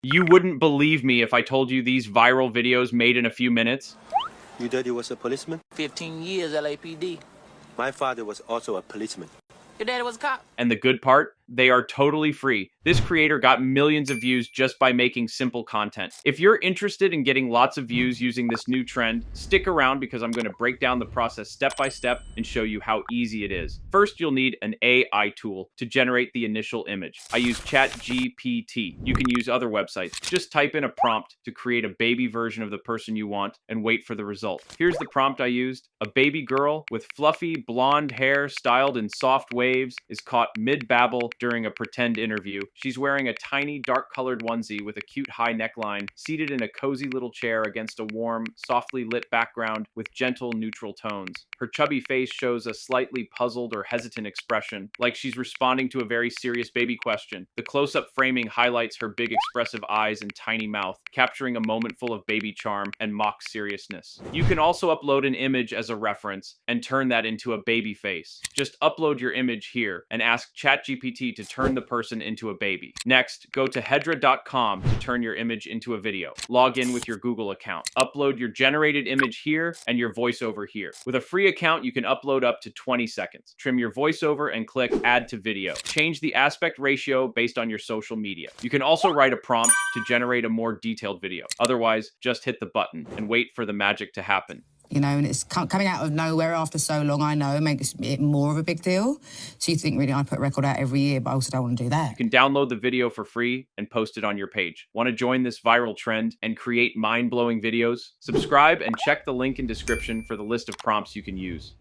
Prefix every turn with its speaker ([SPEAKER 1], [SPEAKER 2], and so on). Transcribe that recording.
[SPEAKER 1] You wouldn't believe me if I told you these viral videos made in a few minutes.
[SPEAKER 2] Your daddy was a policeman?
[SPEAKER 3] 15 years LAPD.
[SPEAKER 2] My father was also a policeman.
[SPEAKER 3] Your daddy was a cop?
[SPEAKER 1] And the good part, they are totally free. This creator got millions of views just by making simple content. If you're interested in getting lots of views using this new trend, stick around because I'm going to break down the process step by step and show you how easy it is. First, you'll need an AI tool to generate the initial image. I use ChatGPT. You can use other websites. Just type in a prompt to create a baby version of the person you want and wait for the result. Here's the prompt I used. A baby girl with fluffy blonde hair styled in soft waves is caught mid-babble during a pretend interview. She's wearing a tiny dark-colored onesie with a cute high neckline, seated in a cozy little chair against a warm, softly lit background with gentle neutral tones. Her chubby face shows a slightly puzzled or hesitant expression, like she's responding to a very serious baby question. The close-up framing highlights her big expressive eyes and tiny mouth, capturing a moment full of baby charm and mock seriousness. You can also upload an image as a reference and turn that into a baby face. Just upload your image here and ask ChatGPT to turn the person into a baby. Next, go to hedra.com to turn your image into a video. Log in with your Google account. Upload your generated image here and your voiceover here. With a free account, you can upload up to 20 seconds. Trim your voiceover and click Add to Video. Change the aspect ratio based on your social media. You can also write a prompt to generate a more detailed video. Otherwise, just hit the button and wait for the magic to happen.
[SPEAKER 4] You know, and it's coming out of nowhere after so long, I know, makes it more of a big deal. So you think, really, I put a record out every year, but I also don't want to do that.
[SPEAKER 1] You can download the video for free and post it on your page. Want to join this viral trend and create mind-blowing videos? Subscribe and check the link in description for the list of prompts you can use.